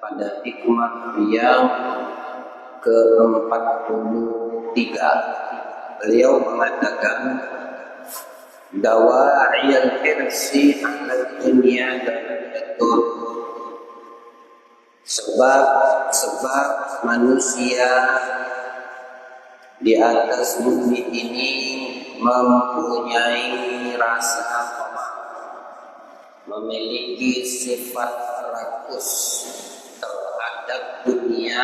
pada hikmah yang ke-43 beliau mengatakan dawa'iyal hirsi 'ala dunya dalatun, sebab manusia di atas bumi ini mempunyai rasa tamak, memiliki sifat rakus terhadap dunia.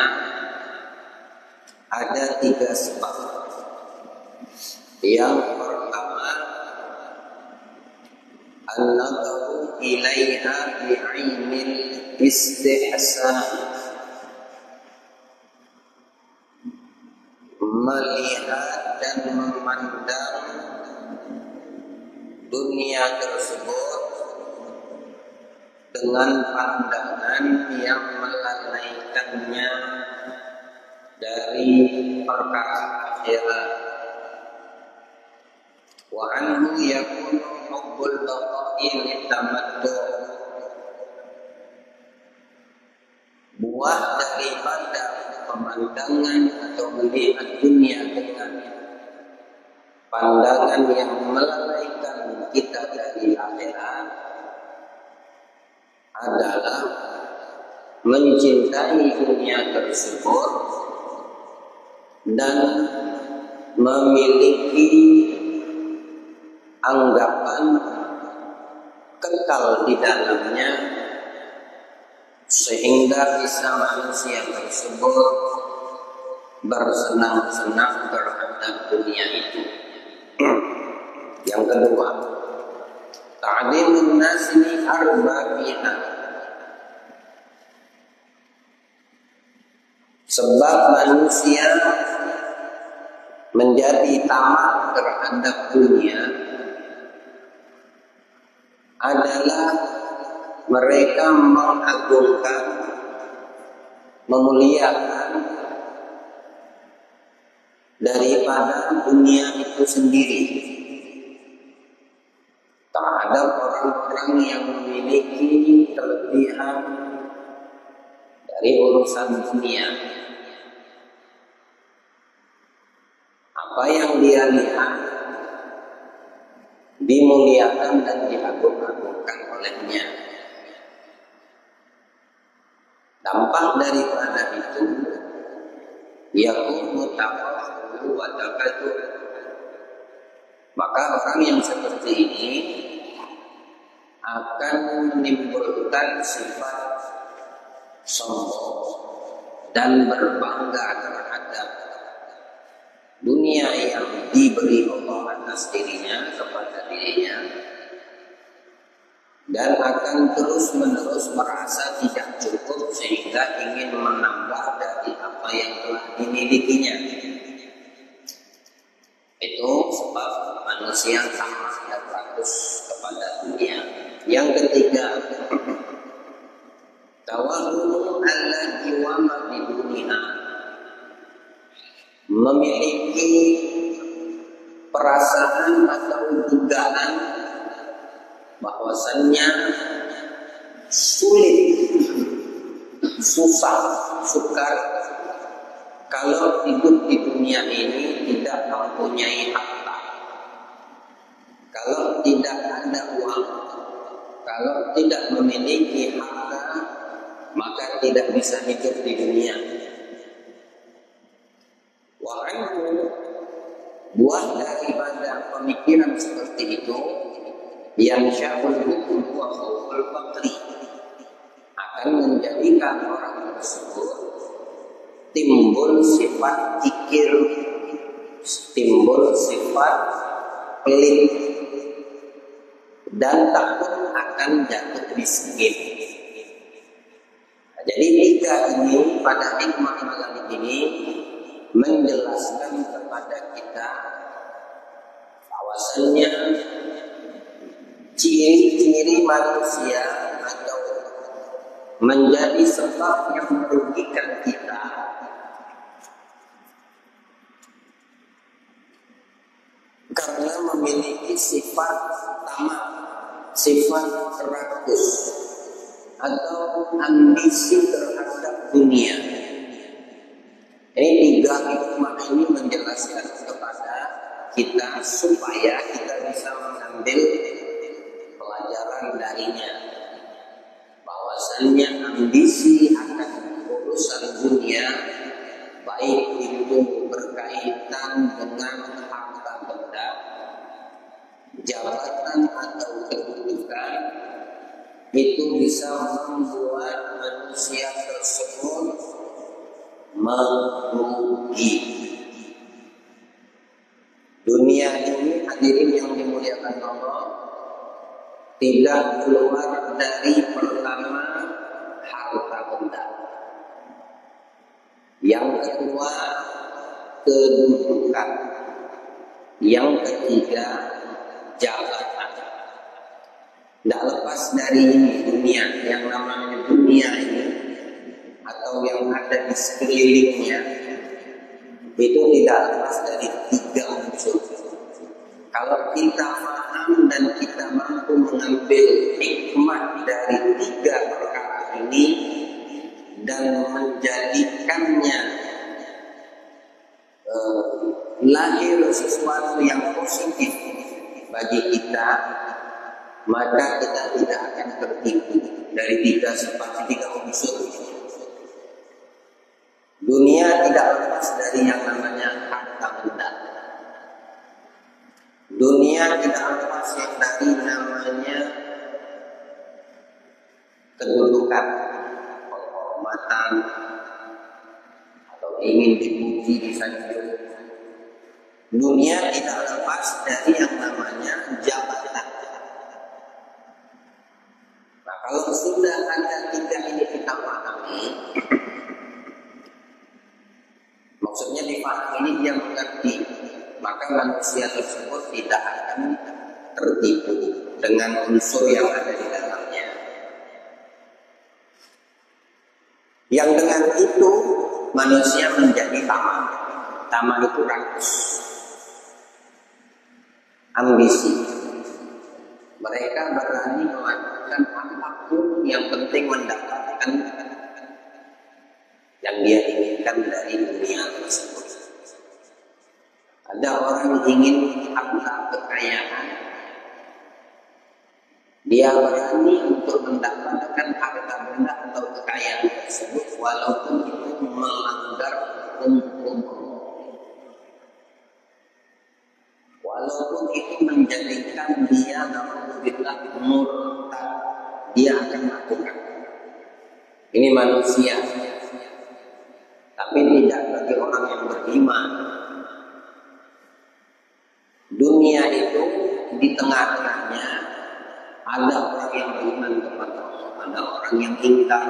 Ada 3 sebab. Yang pertama, an-nadharu ilaiha bi'ainil istihsan, melihat dan memandang dunia tersebut dengan pandangan yang melalaikannya dari perkara akhirat. Wa anhu yakunu hubbul baqa'i litamattu, buah daripada pemandangan atau melihat dunia dengan pandangan yang melalaikan kita dari akhirat adalah mencintai dunia tersebut dan memiliki anggapan kekal di dalamnya, sehingga bisa manusia tersebut bersenang-senang terhadap dunia itu. Yang kedua, ta'dhimun nasi li arbabiha, sebab manusia menjadi tamak terhadap dunia adalah mereka mengagungkan, memuliakan daripada dunia itu sendiri terhadap orang-orang yang memiliki kelebihan dari urusan dunia. Apa yang dia lihat dimuliakan dan diagung-agungkan olehnya. Dampak daripada itu yakunu tafakhur wa takatsur, maka orang yang seperti ini akan menimbulkan sifat sombong dan berbangga terhadap dunia yang diberi Allah atas dirinya, kepada dirinya, dan akan terus-menerus merasa tidak cukup sehingga ingin menambah dari apa yang telah dimilikinya. Itu sebab manusia tamak dan rakus kepada dunia. Yang ketiga, tawahhum alladhi wama bidunia, memiliki perasaan atau dugaan bahwasannya sulit, susah, sukar kalau hidup di dunia ini tidak mempunyai harta, kalau tidak ada uang, kalau tidak memiliki harta, maka tidak bisa hidup di dunia. Buah daripada pemikiran seperti itu yang syahul hukum wa khawful faqri, akan menjadikan orang tersebut timbul sifat kikir, timbul sifat pelit, dan takut akan jatuh miskin. Jadi 3 ini pada hikmah kali ini menjelaskan kepada kita bahwasannya ciri-ciri manusia atau menjadi sebab yang merugikan kita karena memiliki sifat tamak, sifat rakus atau ambisi terhadap dunia. Ini 3 hikmah ini menjelaskan kepada kita supaya kita bisa mengambil pelajaran darinya, bahwasannya ambisi akan urusan dunia, baik itu berkaitan dengan harta benda, jabatan atau kedudukan, itu bisa membuat manusia tersebut merugi. Dunia ini, hadirin yang dimuliakan Allah, tidak keluar dari pertama harta benda, yang kedua kedudukan, yang ketiga jabatan. Tidak lepas dari ini dunia, yang namanya dunia ini atau yang ada di sekelilingnya itu tidak lepas dari 3 unsur. Kalau kita paham dan kita mampu mengambil hikmah dari 3 perkara ini dan menjadikannya lahir sesuatu yang positif bagi kita, maka kita tidak akan tertipu dari 3 sifat, 3 unsur. Dunia tidak lepas dari yang namanya harta benda. Dunia tidak lepas yang dari namanya kedudukan, penghormatan, atau ingin dipuji, disanjung. Dunia tidak lepas dari yang namanya jabatan. Nah, kalau sudah ada 3 ini kita pahami, maksudnya dipahami ini dia mengerti, maka manusia tersebut tidak akan tertipu dengan unsur yang ada di dalamnya. Yang dengan itu manusia menjadi tamak. Tamak itu rakus, ambisi. Mereka berani melakukan apapun yang penting mendapatkan yang dia inginkan dari dunia tersebut. Ada orang ingin harta kekayaan, dia berani untuk mendapatkan harta benda atau kekayaan tersebut walaupun itu melanggar hukum, walaupun itu menjadikan dia naudzubillah murtad, dia akan lakukan. Ini manusia, tapi tidak bagi orang yang beriman. Dunia itu di tengah-tengahnya ada orang yang beriman kepada Allah, ada orang yang ingkar.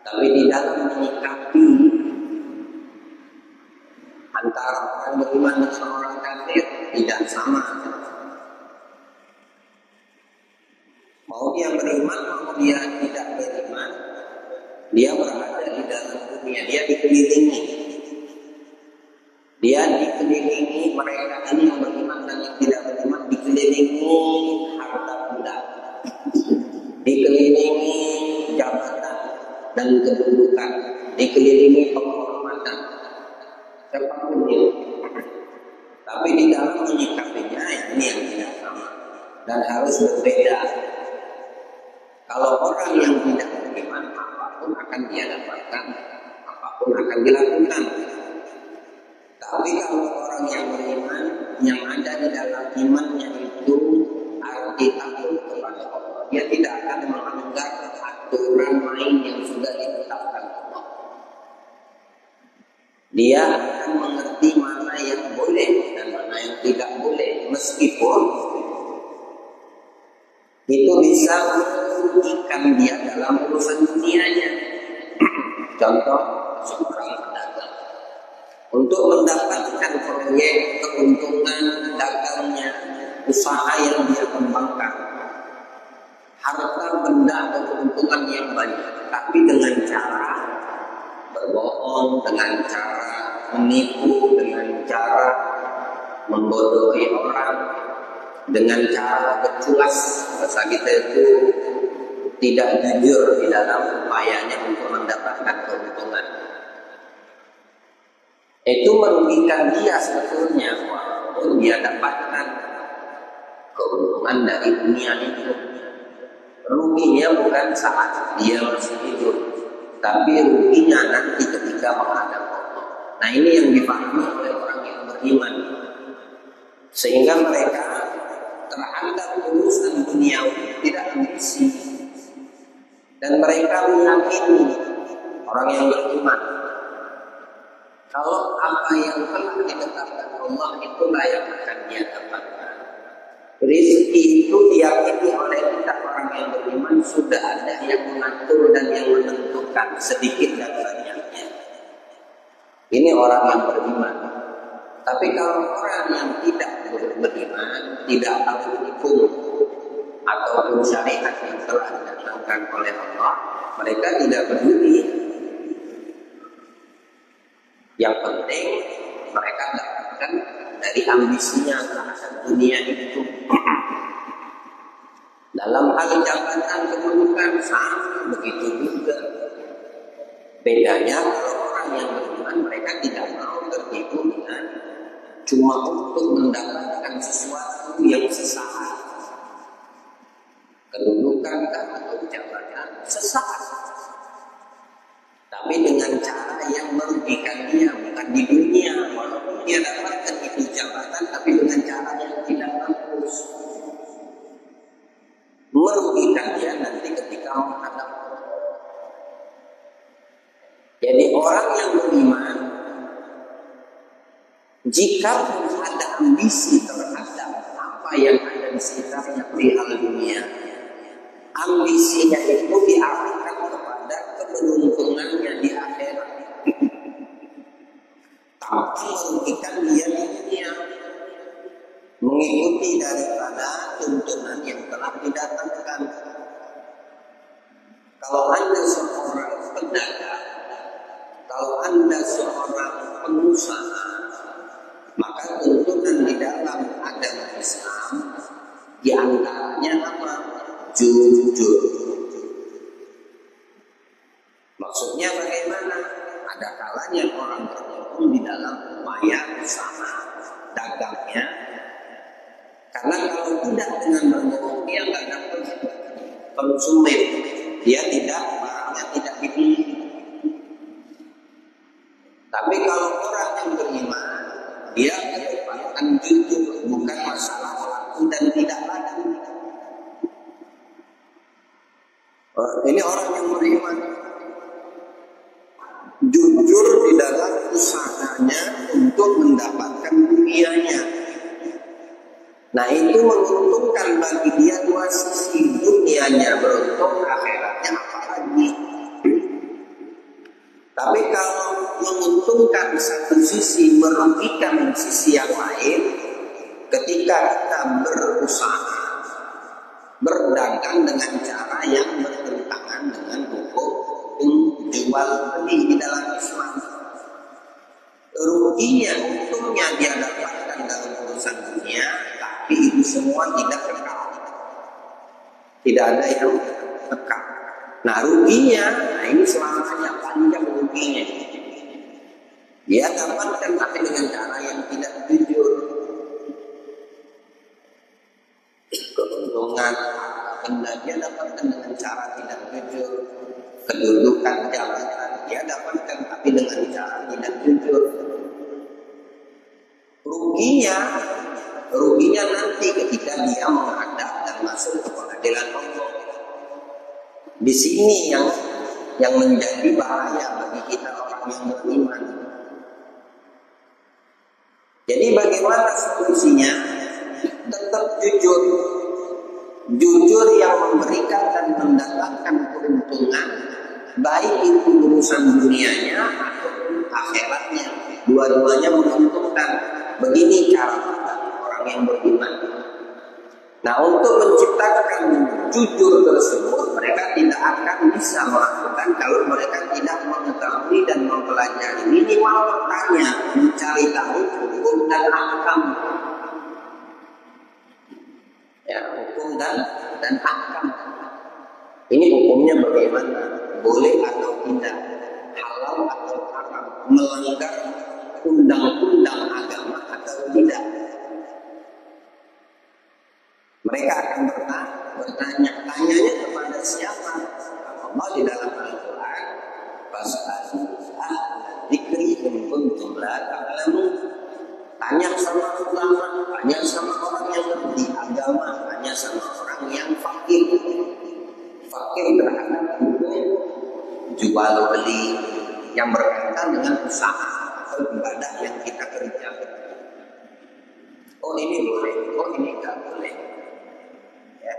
Tapi di dalam menyikapi antara orang beriman dengan orang kafir tidak sama. Mau dia beriman, mau dia tidak beriman, dia berada di dalam dunia, dia dikelilingi. Dia dikelilingi, mereka ini yang beriman dan yang tidak beriman dikelilingi harta benda, dikelilingi jabatan dan kedudukan, dikelilingi penghormatan, siapapun itu. Tapi di dalam menyikapinya ini yang tidak sama dan harus berbeda. Kalau orang yang tidak beriman, apapun akan dia dapatkan, apapun akan dilakukan. Tapi kalau orang yang beriman, yang ada di dalam imannya itu arti takut kepada Allah, dia tidak akan melanggar aturan main yang sudah ditetapkan Allah. Dia akan mengerti mana yang boleh dan mana yang tidak boleh, meskipun itu bisa merugikan dia dalam urusan dunianya. Contoh, seorang pedagang untuk mendapatkan proyek, keuntungan dagangnya, usaha yang dia kembangkan, harta benda atau keuntungan yang banyak, tapi dengan cara berbohong, dengan cara menipu, dengan cara membodohi orang, dengan cara berculas. Bahasa kita itu tidak jujur di dalam upayanya untuk mendapatkan mendapatkan keuntungan. Itu merugikan dia sebetulnya, walaupun dia dapatkan keuntungan dari dunia itu. Ruginya bukan saat dia masih hidup, tapi ruginya nanti ketika menghadap Allah. Nah, ini yang dipahami oleh orang yang beriman, sehingga mereka terhadap urusan dunia tidak ambisi, dan mereka meyakini, orang yang beriman, kalau apa yang telah ditetapkan Allah itulah yang akan dia dapatkan. Rezeki itu diyakini oleh kita orang yang beriman sudah ada yang mengatur dan yang menentukan sedikit dan banyaknya. Ini orang yang beriman. Tapi kalau orang yang tidak beriman, tidak tahu hukum ataupun syariat yang telah didatangkan oleh Allah, mereka tidak peduli. Yang penting mereka dapatkan dari ambisinya terhadap dunia itu. Dalam hal jabatan kedudukan sama begitu juga. Bedanya kalau orang yang beriman, mereka tidak mau tertipu dengan cuma untuk mendapatkan sesuatu yang sesaat. Kedudukan atau jabatan sesaat, tapi dengan cara yang merugikan dia, bukan di dunia, walaupun dia dapatkan itu jabatan, tapi dengan cara yang tidak bagus, merugikan dia nanti ketika menghadap Allah. Jadi orang yang beriman, jika ada ambisi terhadap apa yang ada di sekitarnya perihal dunia, ambisinya itu diarahkan kepada keberuntungannya di akhirat, tanpa merugikan dia di dunia, mengikuti daripada tuntunan yang telah didatangkan. Kalau Anda seorang pedagang, kalau Anda seorang pengusaha, maka tuntunan di dalam agama Islam di antaranya apa? Jujur. Maksudnya bagaimana? Ada kalanya orang berbohong di dalam upaya usaha dagangnya, karena kalau tidak dengan berbohong dia nggak dapat konsumen, dia barangnya tidak dibeli. Tapi kalau orang yang beriman, dia akan jujur, bukan masalah laku dan tidak laku. Ini orang yang beriman, jujur di dalam usahanya untuk mendapatkan dunianya. Nah, itu menguntungkan bagi dia dua sisi, dunianya beruntung, akhiratnya apalagi. Tapi kalau menguntungkan satu sisi, merugikan sisi yang lain, ketika kita berusaha, berdagang dengan cara yang bertentangan dengan hukum jual beli di dalam Islam, ruginya, untungnya dia dapatkan dalam urusan dunia, tapi itu semua tidak kekal, tidak ada yang kekal. Nah, ruginya, nah ini selamanya panjang ruginya. Dia dapatkan tapi dengan cara yang tidak jujur. Keuntungan benda dia dapatkan dengan cara tidak jujur. Kedudukan jabatan dia dapatkan tapi dengan cara tidak jujur. Ruginya nanti ketika dia menghadap dan masuk ke pengadilan Allah. Di sini yang menjadi bahaya bagi kita orang yang beriman. Jadi bagaimana solusinya? Tetap jujur. Jujur yang memberikan dan mendapatkan keuntungan, baik itu urusan dunianya atau akhiratnya. Dua-duanya menguntungkan. Begini cara orang yang beriman. Nah, untuk menciptakan jujur tersebut, mereka tidak akan bisa melakukan kalau mereka tidak mengetahui dan mempelajari, minimal bertanya, mencari tahu hukum dan ahkam. Ya, hukum dan ahkam. Ini hukumnya bagaimana? Boleh atau tidak? jual beli yang berkaitan dengan usaha atau ibadah yang kita kerjakan. Oh ini boleh, oh ini nggak boleh. Ya.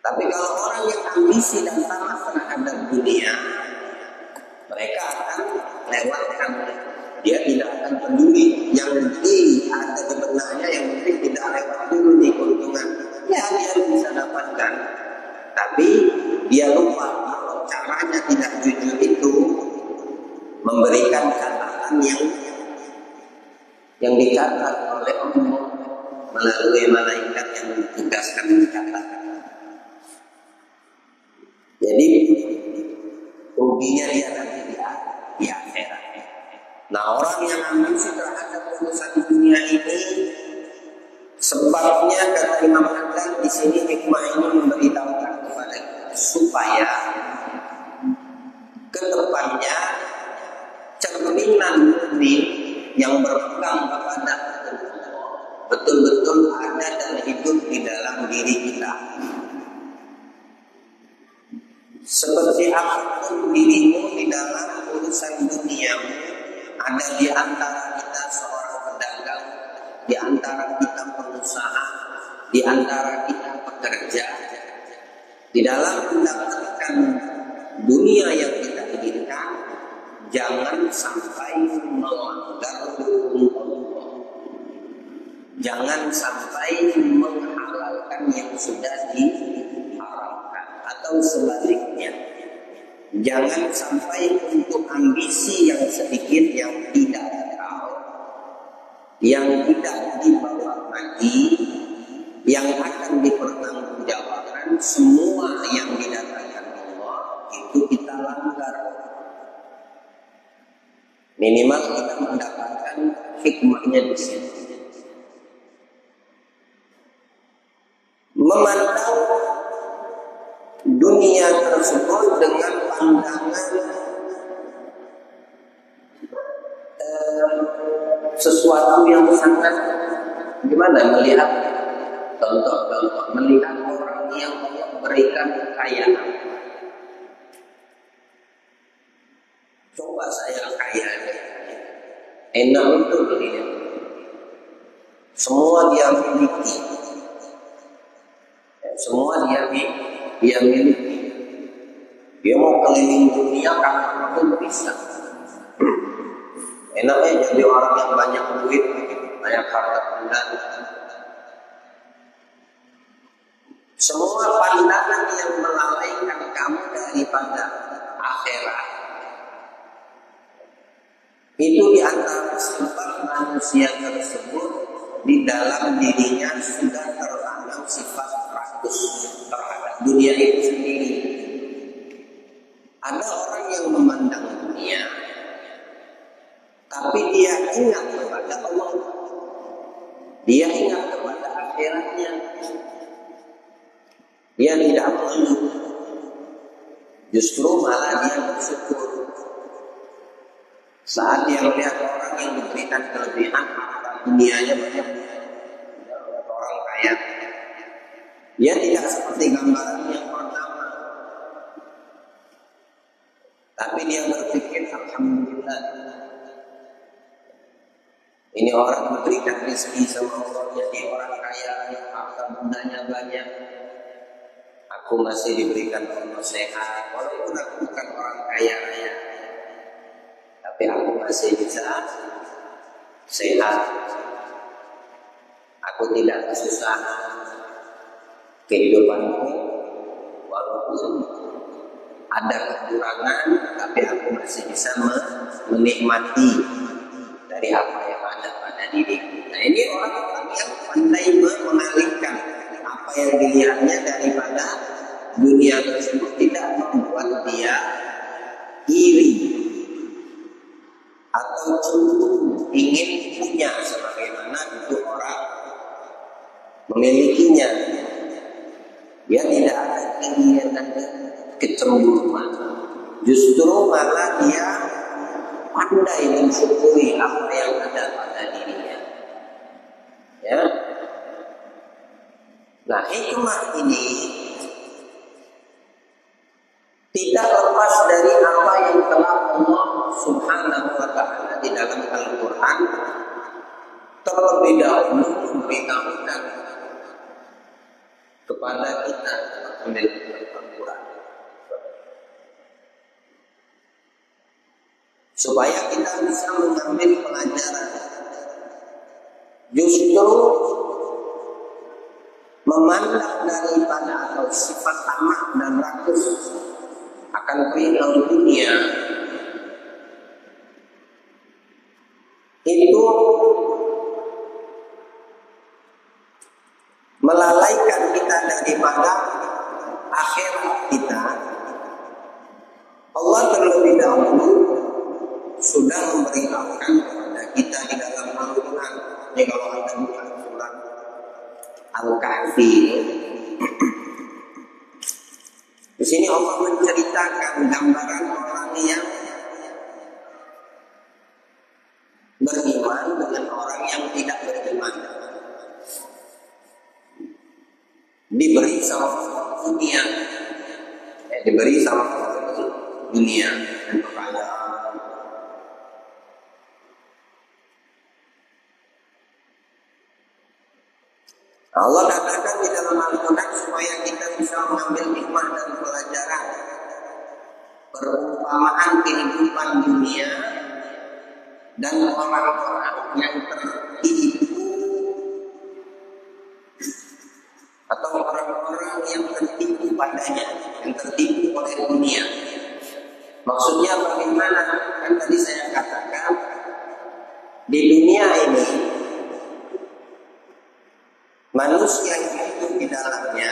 Tapi kalau orang yang ambisi dan tamak terhadap dunia, mereka akan lewatkan. Dia tidak akan peduli. Yang penting ada di benaknya, yang penting tidak lewat dulu nih keuntungan. Ya dia bisa dapatkan. Tapi dia lupa kalau caranya tidak jujur itu memberikan catatan yang dicatat oleh Allah melalui malaikat yang ditugaskan mencatat. Jadi ruginya dia nanti di akhirat. Nah, orang yang ambisi terhadap urusan dunia ini, sebabnya kata Imam Haddad di sini hikmah ini memberitahukan kepada kita supaya kedepannya cerminan mukmin yang berpegang kepada Allah betul-betul ada dan hidup di dalam diri kita. Seperti apapun dirimu di dalam urusan dunia, ada di antara kita seorang pedagang, di antara kita pengusaha, di antara kita pekerja, di dalam mendapatkan dunia yang kita inginkan, jangan sampai melanggar hukum Allah. Jangan sampai menghalalkan yang sudah diharamkan, atau sebaliknya. Jangan sampai untuk ambisi yang sedikit yang tidak tahu, yang tidak dibawa mati, yang akan dipertanggungjawabkan semua yang didatangkan Allah itu kita langgar. Minimal kita mendapatkan hikmahnya di sini. Memandang dunia tersebut dengan pandangan sesuatu yang sangat gimana, melihat contoh-contoh, melihat orang yang Allah berikan kekayaan. Coba saya kaya, enak betul dia. Semua dia miliki, semua dia miliki. Dia mau keliling dunia kapanpun bisa. Enaknya jadi orang yang banyak duit, banyak harta benda. Semua pandangan yang melalaikan kamu daripada akhirat itu diantara sebab manusia tersebut di dalam dirinya sudah tertanam sifat rakus terhadap dunia itu sendiri. Ada orang yang memandang dunia, tapi dia ingat kepada Allah. Dia ingat kepada akhiratnya. Dia tidak mengeluh. Justru malah dia bersyukur. Saat dia melihat orang yang diberikan kelebihan harta dunianya banyak, orang kaya, dia tidak seperti gambaran yang pertama. Tapi dia berpikir, alhamdulillah, ini orang diberikan rezeki sama Allah, jadi orang kaya, harta bendanya banyak. Aku masih diberikan Allah sehat, walaupun aku bukan orang kaya raya, tapi aku masih bisa sehat. Aku tidak kesusahan. Kehidupanku walaupun ada kekurangan, tapi aku masih bisa menikmati dari apa yang ada pada diriku. Nah, ini orang-orang yang pandai mengalihkan apa yang dilihatnya daripada dunia tersebut, tidak membuat dia iri atau cemburu ingin punya sebagaimana itu orang memilikinya. Dia tidak ada keinginan dan kecemburuan, justru malah dia pandai mensyukuri apa yang ada pada dirinya. Ya. Nah, hikmah ini tidak lepas dari apa yang telah Allah Subhanahu wa Ta'ala di dalam Al-Quran terlebih dahulu memberitahukan kepada kita mengenai Al-Quran, supaya kita bisa mengambil pelajaran. Justru memandang daripada atau sifat tamak dan rakus akan perihal dunia itu melalaikan kita daripada akhirat kita. Allah terlebih dahulu sudah memberitahukan kepada kita di dalam Al-Quran. Ini kalau Anda buka surat Al-Kahfi, di sini Allah menceritakan gambaran orang yang beriman dengan orang yang tidak beriman. Diberi sama dunia, diberi sama dunia dan kekayaan. Allah katakan di dalam Al-Quran supaya kita bisa mengambil hikmah dan pelajaran. Perumpamaan kehidupan dunia dan orang-orang yang tertipu atau orang-orang yang tertipu padanya, yang tertipu oleh dunia. Maksudnya bagaimana? Kan tadi saya katakan di dunia ini manusia yang hidup di dalamnya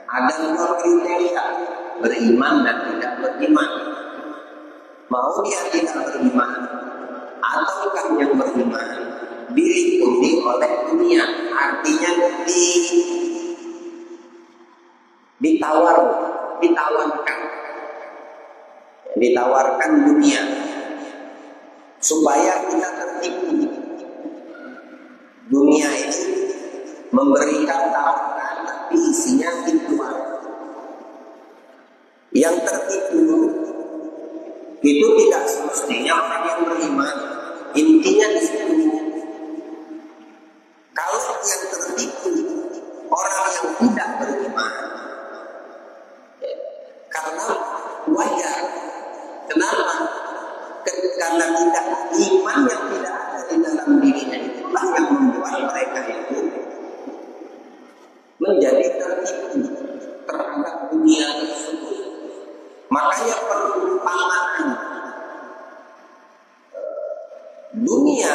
ada dua kriteria, beriman dan tidak beriman. Mau dia tidak beriman, ataukah yang beriman diikuti oleh dunia, artinya ditawarkan dunia supaya kita tertipu. Dunia ini memberikan tawaran tapi isinya tipuan. Yang tertipu itu tidak semestinya orang yang beriman. Intinya di situ. Kalau yang tertipu orang yang tidak beriman, karena wajar. Kenapa? Karena tidak iman yang tidak ada di dalam dirinya itulah yang membuat mereka itu menjadi tertipu terhadap dunia tersebut. Makanya perumpamaan dunia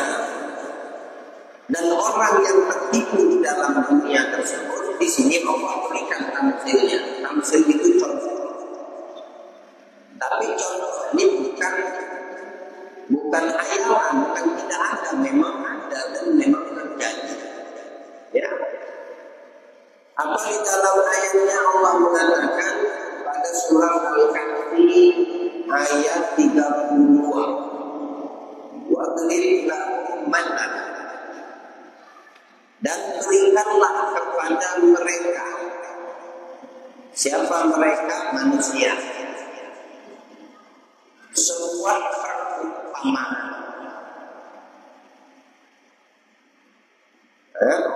dan orang yang tertipu di dalam dunia tersebut, di sini Allah berikan tamsilnya. Tamsil itu contoh. Tapi contoh ini bukan hayalan, bukan tidak ada, memang ada dan memang terjadi. Ya. Apa di dalam ayatnya Allah mengatakan pada surah Al-Kahfi ayat 32. Wadrib lahum mathalan, dan berikanlah kepada mereka. Siapa mereka? Manusia. Sebuah perumpamaan.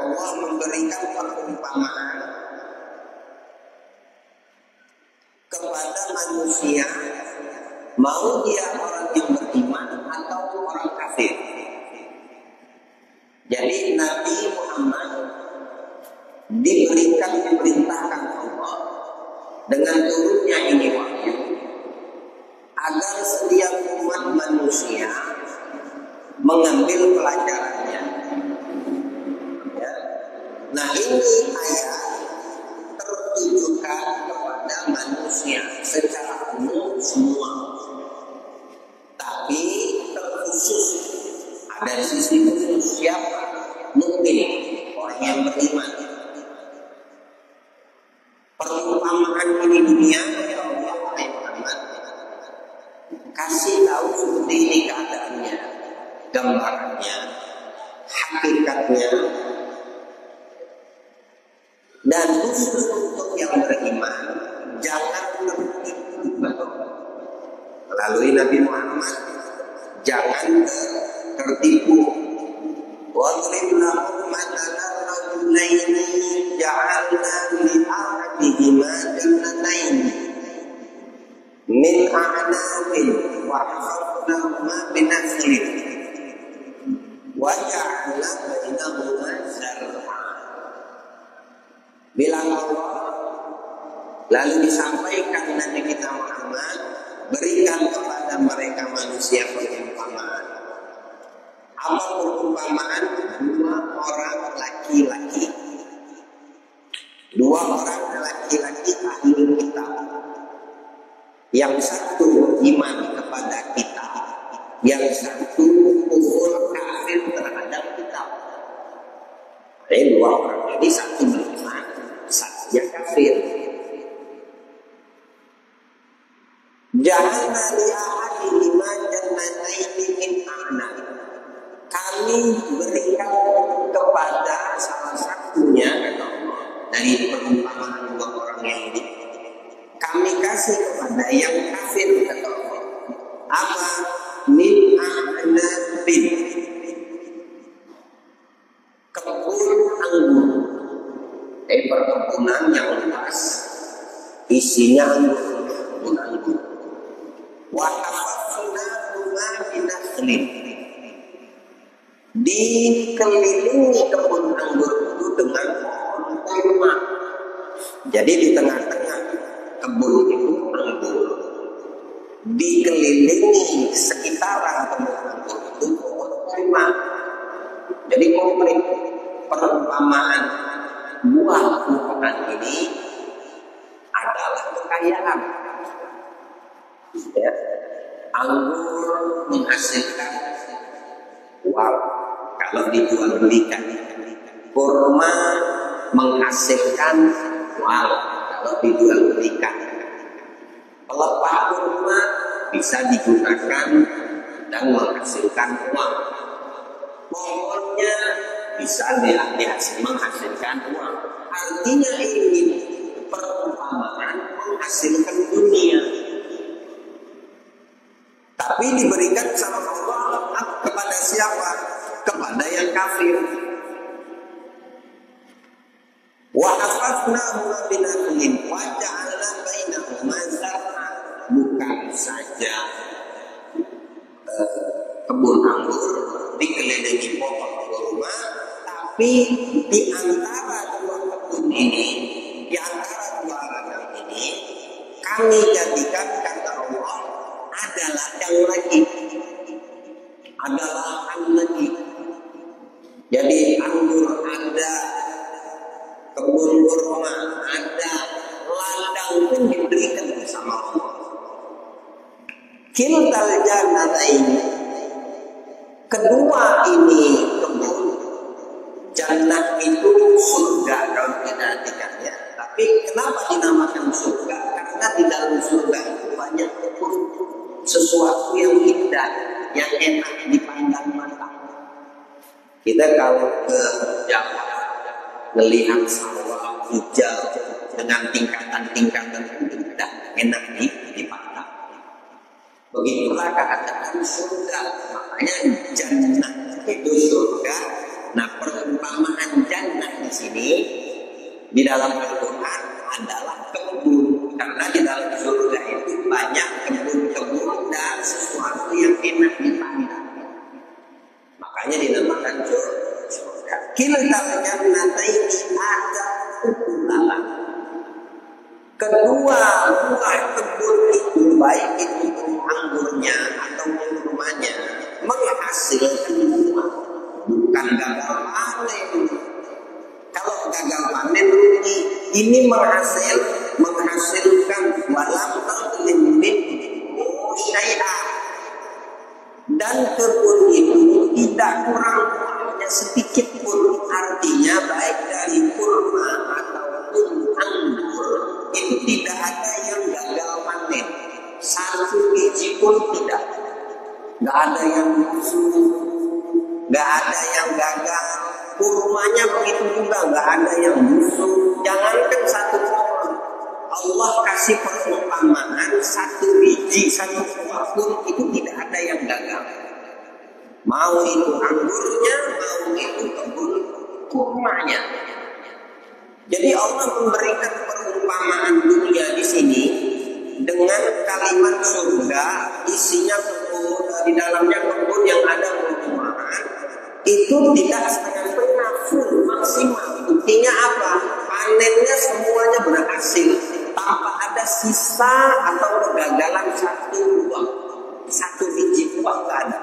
Allah memberikan perumpamaan kepada manusia, mau dia orang yang beriman atau orang kafir. Jadi Nabi Muhammad diperintahkan Allah dengan turunnya ini wahyu agar setiap umat manusia mengambil pelajarannya. Ya. Nah, ini ayat tertujukan kepada manusia secara umum semua. Tapi terkhusus ada sisi khusus siapa? Mungkin orang yang beriman. Perumpamaan ini dunia ya Allah Muhammad kasih tahu seperti ini keadaannya, gambarannya, hakikatnya. Dan khusus untuk yang beriman, jangan tertipu melalui Nabi Muhammad. Jangan tertipu. Wadrib lahum matalan rajulaini ja'alna li ahadihima jannataini min a'nabin wa hafadnahuma binakhlin wa ja'alna bainahuma zar'a. Bilang Allah, lalu disampaikan Nabi kita Muhammad, berikan kepada mereka manusia perumpamaan. Apa perumpamaan? Dua orang laki-laki. Dua orang laki-laki ahli kitab. Yang satu iman kepada kita, yang satu kufur kafir terhadap kita. Dua orang ini, satu beriman, satunya kafir. Jangan li ahadihima jannataini min a'nab. Kami berikan kepada salah satunya, kata Allah, dari perumpamaan dua orang ini, kami kasih kepada yang kafir, kata Allah, apa? Min a'nabin, kebun anggur. Perkebunan yang luas, isinya anggur, kebun anggur. Wa hafafnahuma binakhlin, dikelilingi kebun anggur itu dengan pohon kurma. Jadi di tengah-tengah kebun itu anggur, dikelilingi sekitaran kebun anggur itu pohon kurma. Jadi komplit perumpamaan buah-buahan ini adalah kekayaan. Ya, anggur menghasilkan uang kalau dijual belikan. Kurma menghasilkan uang kalau dijual belikan. Pelepah kurma bisa digunakan dan menghasilkan uang. Pohonnya bisa menghasilkan uang. Artinya ini perumpamaan menghasilkan dunia. Tapi diberikan sama Allah kepada siapa? Kepada yang kafir. Wa hafafnahuma binakhlin wa ja'alna bainahuma zar'a. Bukan saja kebun anggur dikelilingi pohon kurma, tapi di antara dua kebun ini, di antara dua ladang ini, kami jadikan, kata Allah, ada ladang lagi, ada lahan lagi. Jadi anggur ada, kebun kurma ada, ladang pun diberikan bersama Allah. Kiltal jannataini, kedua ini kebun. Jannah itu surga kalau kita artikannya. Tapi kenapa dinamakan surga? Karena di dalam surga itu banyak kebun, sesuatu yang indah, yang enak dipandang mata. Kita kalau ke Jawa melihat sawah hijau dengan tingkatan-tingkatan indah, enak dipandang. Begitulah keadaan surga. Makanya jannah itu surga. Nah, perumpamaan jannah di sini di dalam Al-Quran adalah kebun. Karena di dalam surga itu banyak kebun-kebun dan sesuatu yang enak dipandang. Makanya dinamakan surga. Kiltal jannataini ada ukulalah. Kedua buah kebun itu, baik itu anggurnya atau kurmanya, menghasilkan buah. Bukan gagal panen. Kalau gagal panen rugi. Ini menghasilkan walam tadlim minhu syai'a. Dan kebun itu tidak kurang buahnya sedikit pun. Artinya baik dari kurma ataupun anggur itu tidak ada yang gagal panen. Satu biji pun tidak. Gak ada yang busuk, gak ada yang gagal. Kurmanya begitu juga, gak ada yang busuk. Jangankan satu pohon, Allah kasih perumpamaan satu biji, satu buah pun itu tidak ada yang gagal. Mau itu anggurnya, mau itu kebun kurmanya. Jadi Allah memberikan perumpamaan dunia di sini dengan kalimat surga, isinya kebun, di dalamnya kebun yang ada buah-buahan, itu tidak setengah-setengah, full, maksimal. Buktinya apa? Panennya semuanya berhasil, tanpa ada sisa atau kegagalan satu buah, satu biji buah nggak ada.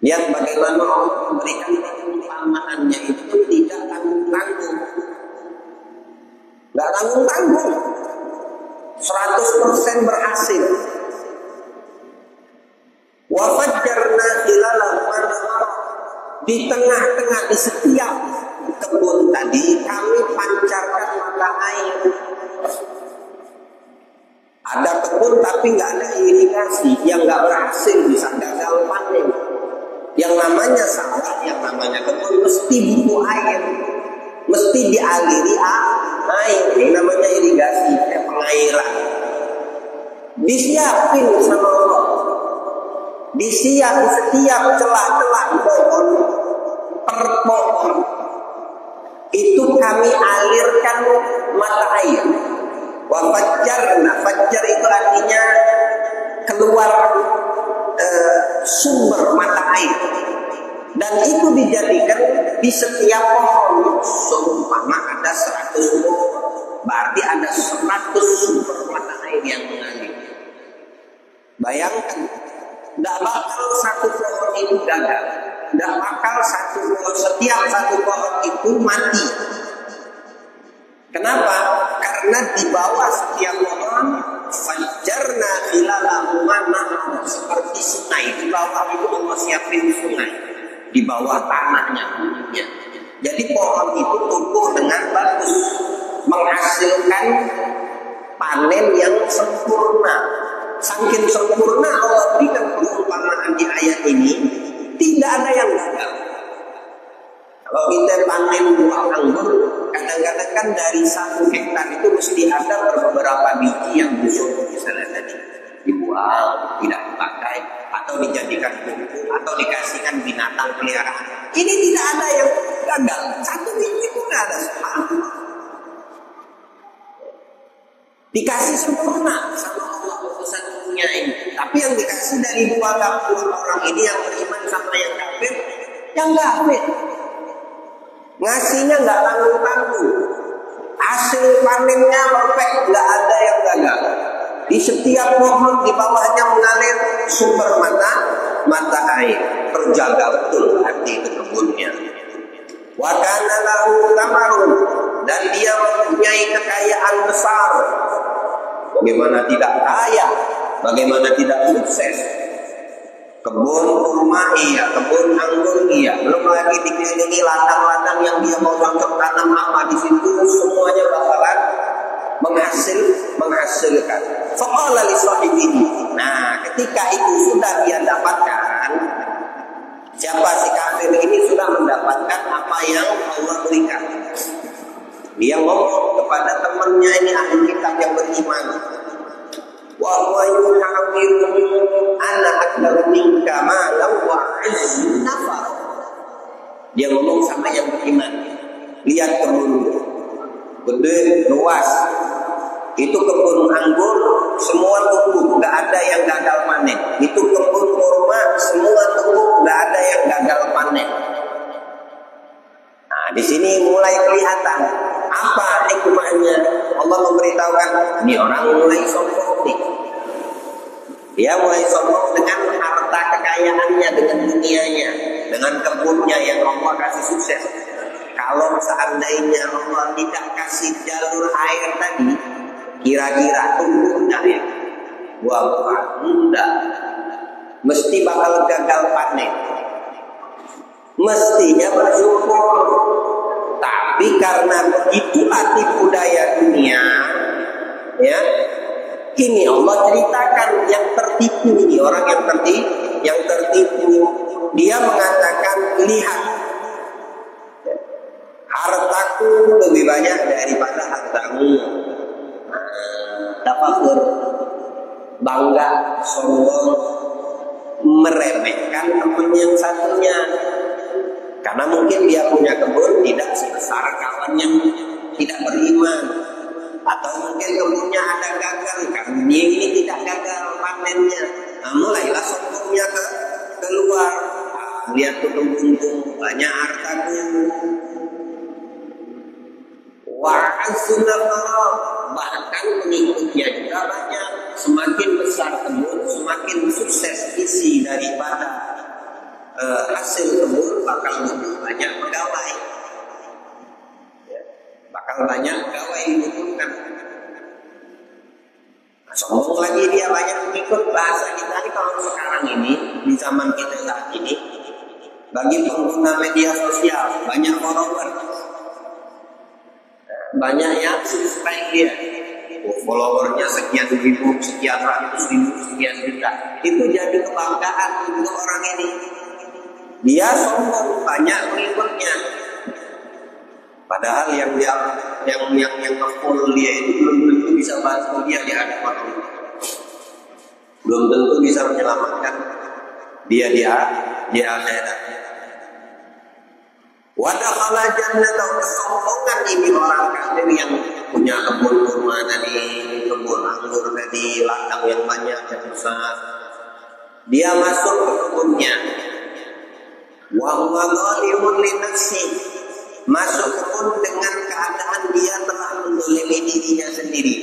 Yang bagaimana Allah memberikan perumpamaannya itu tidak tanggung-tanggung, nggak tanggung-tanggung, 100% berhasil. Wa fajjarna khilalahu anhar, di tengah-tengah, di setiap kebun tadi kami pancarkan mata air. Ada kebun tapi nggak ada irigasi, yang nggak berhasil bisa gagal panen. Yang namanya sawah, yang namanya kebun mesti butuh air, mesti dialiri air. Ini namanya irigasi, pengairan. Disiapin sama Allah. Disiap di setiap celah-celah pohon, per pohon itu kami alirkan mata air. Wa fajjarna, fajjar itu artinya keluar sumber mata air, dan itu dijadikan di setiap pohon. Seumpama ada 100 pohon, berarti ada 100 sumber mata air yang mengalir. Bayangkan, tidak bakal satu pohon itu gagal, tidak bakal setiap satu pohon itu mati. Kenapa? Karena di bawah setiap pohon fajjarna khilalahu nahar, seperti sungai. Di bawah itu Allah siapin sungai, di bawah tanahnya. Jadi pohon itu tumbuh dengan bagus, menghasilkan panen yang sempurna. Saking sempurna Allah berikan perumpamaan di ayat ini, tidak ada yang gagal. Kalau kita panen buah anggur, kadang-kadang kan dari 1 hektar itu mesti ada beberapa biji yang busuk, misalnya tadi dibuang, tidak dipakai, atau dijadikan pupuk, atau dikasihkan binatang peliharaan. Ini tidak ada yang gagal, 1 biji pun tidak ada. Dikasih sempurna sama Allah urusan dunia ini. Tapi yang dikasih dari dua orang ini, yang beriman sama yang kafir, yang kafir ngasihnya nggak tanggung-tanggung, hasil panennya perfect, nggak ada yang gagal. Di setiap pohon di bawahnya mengalir sumber mata air, terjaga betul hati ke kebunnya. Wa kana lahu tamarun, dan dia mempunyai kekayaan besar. Bagaimana tidak kaya, bagaimana tidak sukses. Kebun kurma iya, kebun anggur iya, belum lagi dikelilingi ladang-ladang yang dia mau cocok tanam apa di situ, semuanya bakalan menghasilkan. Faqala li sahibihi. Nah, ketika itu sudah dia dapatkan, siapa si kafir ini sudah mendapatkan apa yang Allah berikan. Dia ngomong kepada temannya ini, ahli kitab yang beriman, wa huwa yuhawwiru ana akbaru minka malan wa izzun nafar. Dia ngomong sama yang beriman, lihat kebun gede luas, itu kebun anggur semua tumbuh, nggak ada yang gagal panen. Itu kebun kurma semua tumbuh, nggak ada yang gagal panen. Nah, di sini mulai kelihatan apa hikmahnya. Allah memberitahukan, ini orang mulai sombong nih. Dia mulai sombong dengan harta kekayaannya, dengan dunianya, dengan kebunnya yang Allah kasih sukses. Kalau seandainya Allah tidak kasih jalur air tadi, kira-kira tumbuh enggak ya? Buah-buahan enggak, mesti bakal gagal panen. Mestinya bersyukur, tapi karena begitulah tipu daya dunia, ya. Ini Allah ceritakan yang tertipu ini, orang yang tertipu. Dia mengatakan, lihat, hartaku hartaku lebih banyak daripada hartamu. Tafakur, bangga, sombong, meremehkan teman yang satunya. Karena mungkin dia punya kebun tidak sebesar kawan yang tidak beriman. Atau mungkin kebunnya ada gagal, karena dia ini tidak gagal panennya. Nah, mulailah sombongnya keluar. Lihat untung-untung banyak hartaku. Bahkan pengikutnya juga banyak. Semakin besar kebun, semakin sukses isi daripada hasil kebun, bakal lebih banyak pegawai. Ya, bakal banyak pegawai dibutuhkan. Sombong lagi dia banyak pengikut. Bahasa kita ini kalau sekarang ini, di zaman kita saat ini, bagi pengguna media sosial banyak follower, banyak yang subscribe dia. Followernya sekian ribu, sekian ratus ribu, sekian juta. Itu jadi kebanggaan untuk orang ini. Dia sombong banyak pengikutnya. Padahal yang nge-follow dia itu belum tentu bisa bantu dia di hadapan Allah. Belum tentu bisa menyelamatkan dia di akhirat. Wadakhala jannata, kesombongan ini orang kafir yang punya kebun kurma tadi, kebun anggur tadi, ladang yang banyak dan besar. Dia masuk ke kebunnya. Wa huwa zalimun li nafsi, masuk kebun dengan keadaan dia telah menzalimi dirinya sendiri.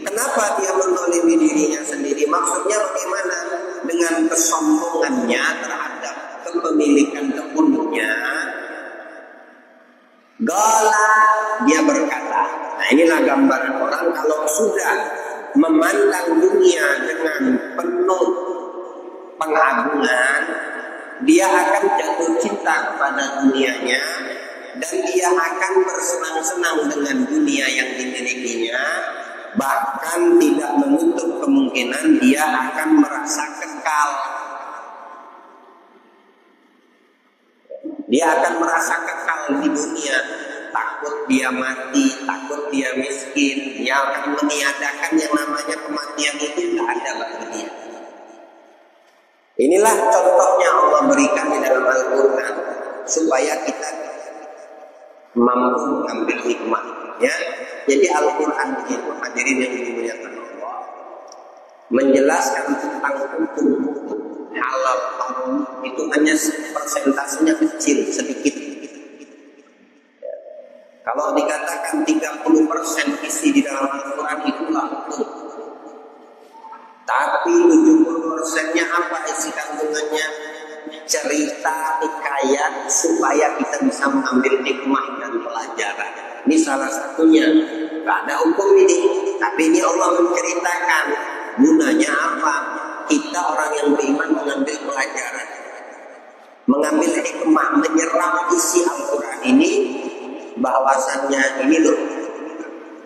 Kenapa dia menzalimi dirinya sendiri? Maksudnya bagaimana? Dengan kesombongannya terhadap kepemilikan kebunnya. Gala, dia berkata, nah inilah gambaran orang kalau sudah memandang dunia dengan penuh pengagungan, dia akan jatuh cinta kepada dunianya dan dia akan bersenang-senang dengan dunia yang dimilikinya, bahkan tidak menutup kemungkinan dia akan merasa kekal. Dia akan merasa kekal di dunia, takut dia mati, takut dia miskin. Dia akan meniadakan yang namanya kematian itu tidak ada bagi dia. Inilah contohnya Allah berikan di dalam Al-Quran supaya kita mampu mengambil hikmah. Ya, jadi Al-Quran itu hadirin yang dimuliakan Allah menjelaskan tentang hukum halal itu hanya persentasenya kecil, sedikit. Ya. Kalau dikatakan 30% isi di dalam Al-Quran itulah hukum. Tapi 70%-nya apa isi kandungannya? Cerita, hikayat supaya kita bisa mengambil hikmah dan pelajaran. Ini salah satunya. Gak ada hukum ini, tapi ini Allah menceritakan gunanya apa? Kita orang yang beriman mengambil pelajaran, mengambil hikmah, menyerap isi Al-Quran ini, bahwasannya ini loh,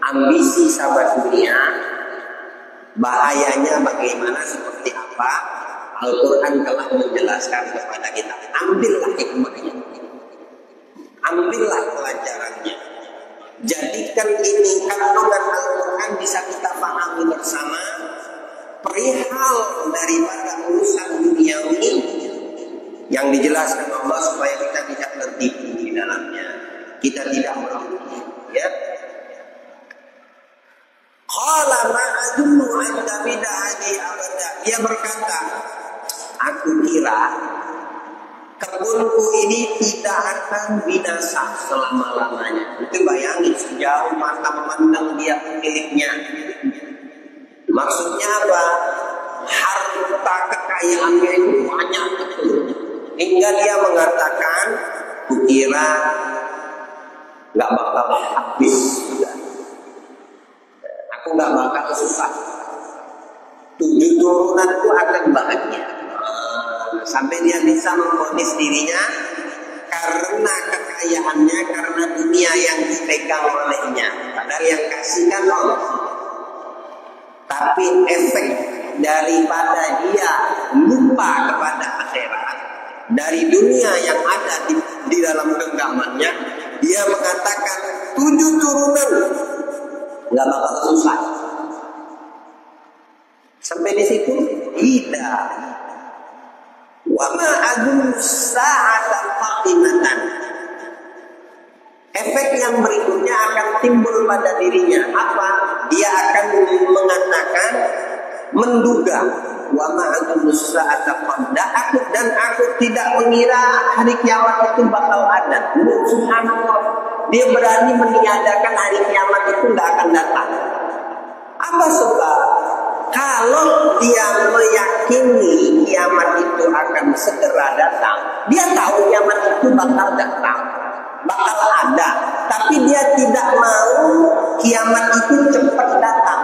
ambisi sahabat dunia, bahayanya bagaimana, seperti apa, Al-Quran telah menjelaskan kepada kita. Ambillah hikmahnya, ambillah pelajarannya. Jadikan ini kandungan Al-Quran bisa kita pahami bersama. Perihal daripada urusan duniawi yang dijelaskan Allah supaya kita tidak tertipu di dalamnya, kita tidak merugi. Ya. Qala ma'adunnu anta bid'ati abada. Dia berkata, aku kira kebunku ini tidak akan binasa selama-lamanya. Itu bayangin sejauh mata memandang dia pemiliknya. Maksudnya apa? Harta kekayaannya itu banyak betul. Hingga dia mengatakan, kukira gak bakal habis. Aku gak bakal susah. 7 turunan itu akan bahagia. Sampai dia bisa memvonis dirinya karena kekayaannya, karena dunia yang dipegang olehnya. Padahal yang kasih kan Allah. Tapi efek daripada dia lupa kepada akhirat, dari dunia yang ada di dalam genggamannya, dia mengatakan 7 turunan, nggak bakal susah. Sampai di situ tidak. Wa ma adun sa'ata qimatan. Efek yang berikutnya akan timbul pada dirinya. Apa? Dia akan mengatakan, menduga, wa ma adun sa'ata qimatan, dan aku tidak mengira hari kiamat itu bakal ada. Subhanallah. Dia berani meniadakan hari kiamat itu nggak akan datang. Apa sebab? Kalau dia meyakini kiamat itu akan segera datang, dia tahu kiamat itu bakal datang, bakal ada, tapi dia tidak mau kiamat itu cepat datang.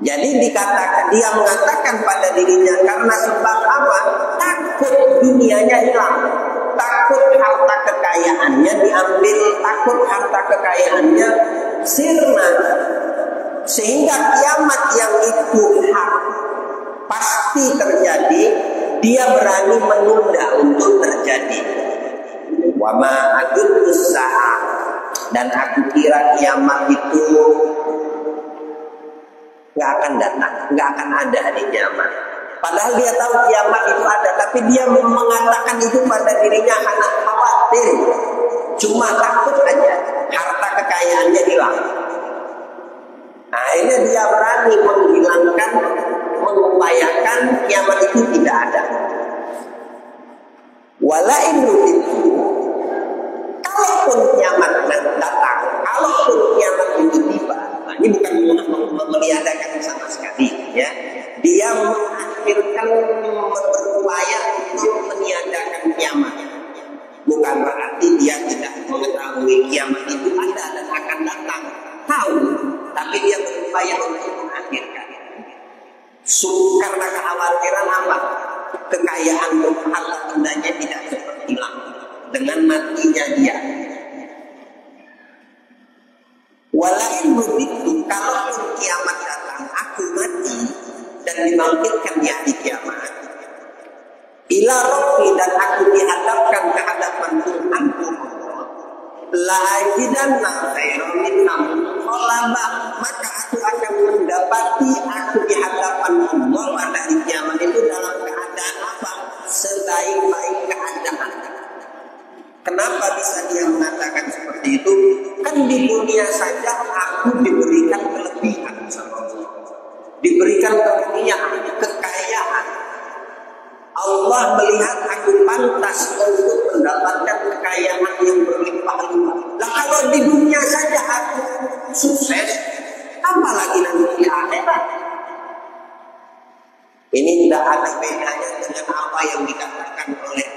Jadi dia mengatakan pada dirinya, karena sebab apa? Takut dunianya hilang, takut harta kekayaannya diambil, takut harta kekayaannya sirna. Sehingga kiamat yang itu pasti terjadi, dia berani menunda untuk terjadi. Wa ma adunus sa'ah, dan aku kira kiamat itu nggak akan datang, nggak akan ada hari kiamat. Padahal dia tahu kiamat itu ada, tapi dia mengatakan itu pada dirinya karena khawatir, cuma takut aja harta kekayaannya hilang. Nah, akhirnya dia berani menghilangkan, mengupayakan kiamat itu tidak ada. Walain itu, kalaupun kiamat datang, kalaupun kiamat itu tiba, nah ini bukan meniadakan sama sekali, ya. Dia mengakhirkan, berupaya untuk meniadakan kiamat. Bukan berarti dia tidak mengetahui kiamat itu ada dan akan datang. Tahu, tapi dia berupaya untuk mengakhirkan. Karena kekhawatiran apa? Kekayaan harta bendanya tidak cepat hilang dengan matinya dia. Walain begitu, kalau kiamat datang, aku mati dan dibangkitkan di hari kiamat. Ila Rabbi, dan aku dihadapkan ke hadapan Tuhanku, lajidanna khairan minha munqalaba, maka aku akan mendapati aku di hadapan Allah pada hari kiamat itu dalam keadaan apa? Sebaik-baik keadaan. Kenapa bisa dia mengatakan seperti itu? Kan di dunia saja aku diberikan kelebihan sama Allah, diberikan kemuliaan, kekayaan. Allah melihat aku pantas untuk mendapatkan kekayaan yang berlimpah-limpah. Nah, kalau di dunia saja aku sukses, apalagi nanti di akhirat? Ini tidak ada bedanya dengan apa yang dikatakan oleh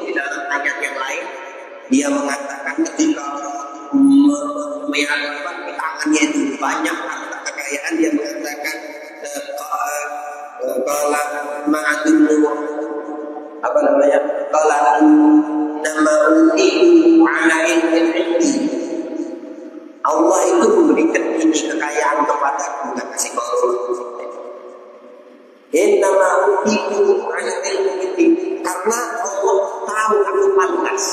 di dalam ayat yang lain. Dia mengatakan ketika menghadapkan tangannya itu banyak harta kekayaan, dia mengatakan qala ma'adunu apa namanya? Qala nama utiku ala ilmin indi. Allah itu memberikan ini kekayaan kepadaku, nggak kasih korban. Innama utiku ala ilmin indi, karena Allah tahu aku pantas.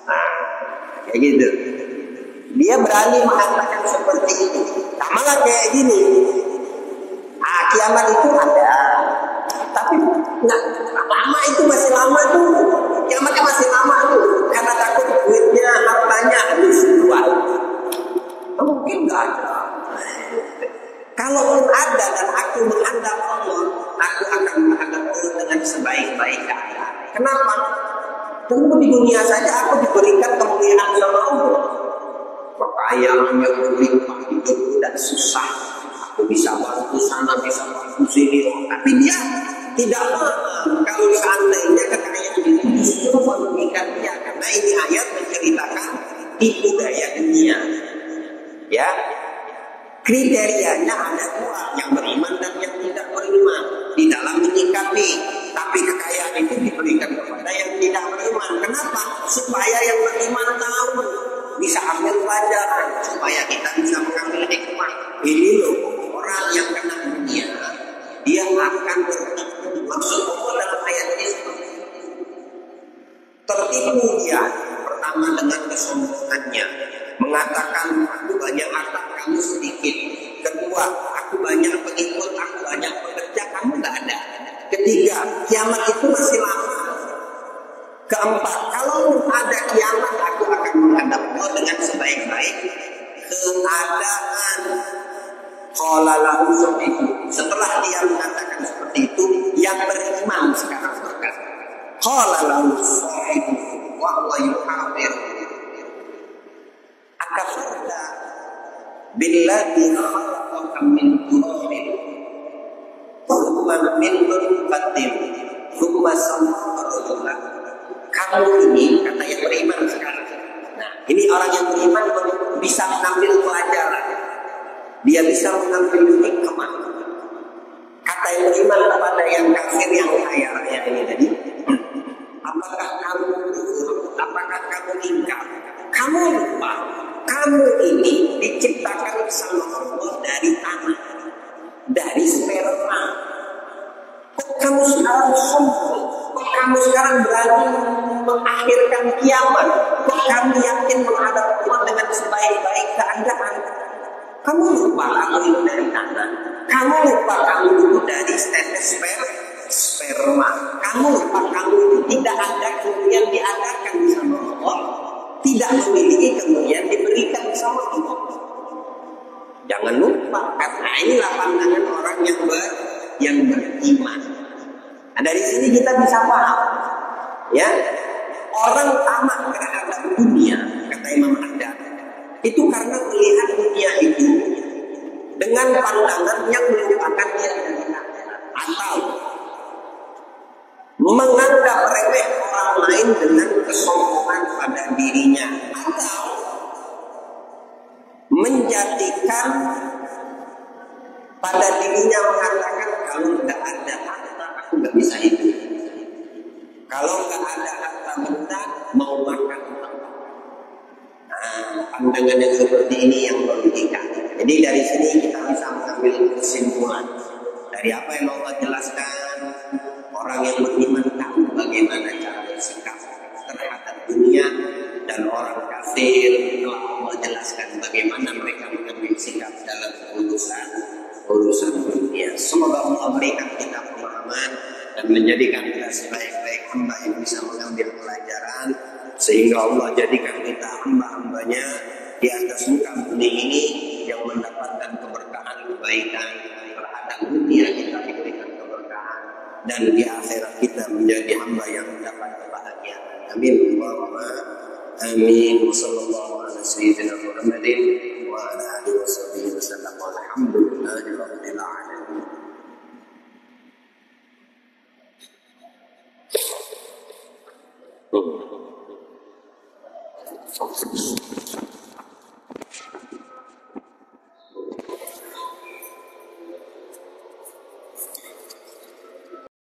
Nah, kayak gitu. Dia berani mengatakan seperti itu. Sama kayak gini. Kiamat itu ada, tapi nggak lama, itu masih lama tuh. Kiamatnya masih lama tuh, karena takut duitnya, hartanya habis duluan. Mungkin nggak ada. Kalaupun ada dan aku menghadap Allah, aku akan menghadap Allah dengan sebaik-baik keadaan. Kenapa? Tunggu di dunia saja aku diberikan kemuliaan sama Allah. Kekayaannya berlimpah, itu tidak susah. Aku bisa bantu sana, bisa bantu sini, tapi dia tidak mau. Kalau seandainya kekayaan itu justru merugikan dia, karena ini ayat menceritakan tipu daya dunia. Ya, kriterianya ada dua, yang beriman dan yang tidak beriman di dalam menyikapi. Tapi kekayaan itu diberikan kepada yang tidak beriman. Kenapa? Supaya yang beriman tahu, bisa ambil pelajaran, supaya kita bisa mengambil hikmah. Ini loh, orang yang kena dunia, dia akan tertipu. Maksud Allah dalam ayat ini tertipu aku banyak harta, kamu sedikit. Kedua, aku banyak pengikut, aku banyak pekerja, kamu nggak ada. Ketiga, kiamat itu masih lama. Keempat, kalau ada kiamat, aku akan menghadap kau dengan sebaik-baik keadaan. Qala lahu sahibuhu. Setelah dia mengatakan seperti itu, yang beriman sekarang berkata, qala lahu sahibuhu wa huwa yuhawir, akafarta billadhi khalaqaka min turabin thumma min nutfatin thumma sawwarahu. Kamu ini, kata yang beriman sekarang. Nah, ini orang yang beriman bisa mengambil pelajaran. Dia bisa mengambil hikmah. Kata yang beriman kepada yang kafir, yang kaya raya ini tadi, apakah kamu apakah kamu ingkar? Kamu lupa, kamu ini diciptakan sama Allah dari tanah, dari sperma. Kok kamu sekarang sombong? Kok kamu sekarang berani mengakhirkan kiamat? Kok kamu yakin menghadap Allah dengan sebaik-baik keadaan? Kamu lupa kamu itu dari tanah. Kamu lupa kamu itu dari tetes sperma. Kamu lupa kamu itu tidak ada kemudian diadakan sama Allah, tidak memiliki kemudian diberikan sama Allah. Jangan lupa, karena inilah pandangan orang yang beriman. Nah, dari sini kita bisa paham, ya, orang tamak terhadap dunia, kata Imam Haddad, itu karena melihat dunia itu dengan pandangan yang melupakan dia dari akhirat, atau menganggap remeh orang lain dengan kesombongan pada dirinya, atau menjadikan pada dirinya mengatakan kalau nggak ada harta aku nggak bisa hidup, kalau nggak ada harta benda mau makan apa. Nah, pandangan yang seperti ini yang merugikan. Jadi dari sini kita bisa mengambil kesimpulan dari apa yang Allah jelaskan. Orang yang beriman tahu bagaimana cara bersikap terhadap dunia, dan orang kafir telah Allah jelaskan bagaimana mereka mengambil sikap dalam urusan dunia. Semoga Allah berikan kita pemahaman dan menjadikan kita sebaik-baik hamba yang bisa mengambil pelajaran, sehingga Allah jadikan kita hamba-hambanya di atas muka bumi ini yang mendapatkan keberkahan, kebaikan terhadap dunia kita diberikan keberkahan, dan di akhirat kita menjadi hamba yang mendapat kebahagiaan. Amin. Allahumma amin. Wassallallahu ala sayyidina Muhammadin wa ala alihi washabihi wasallam. Walhamdulillahi rabbil alamin.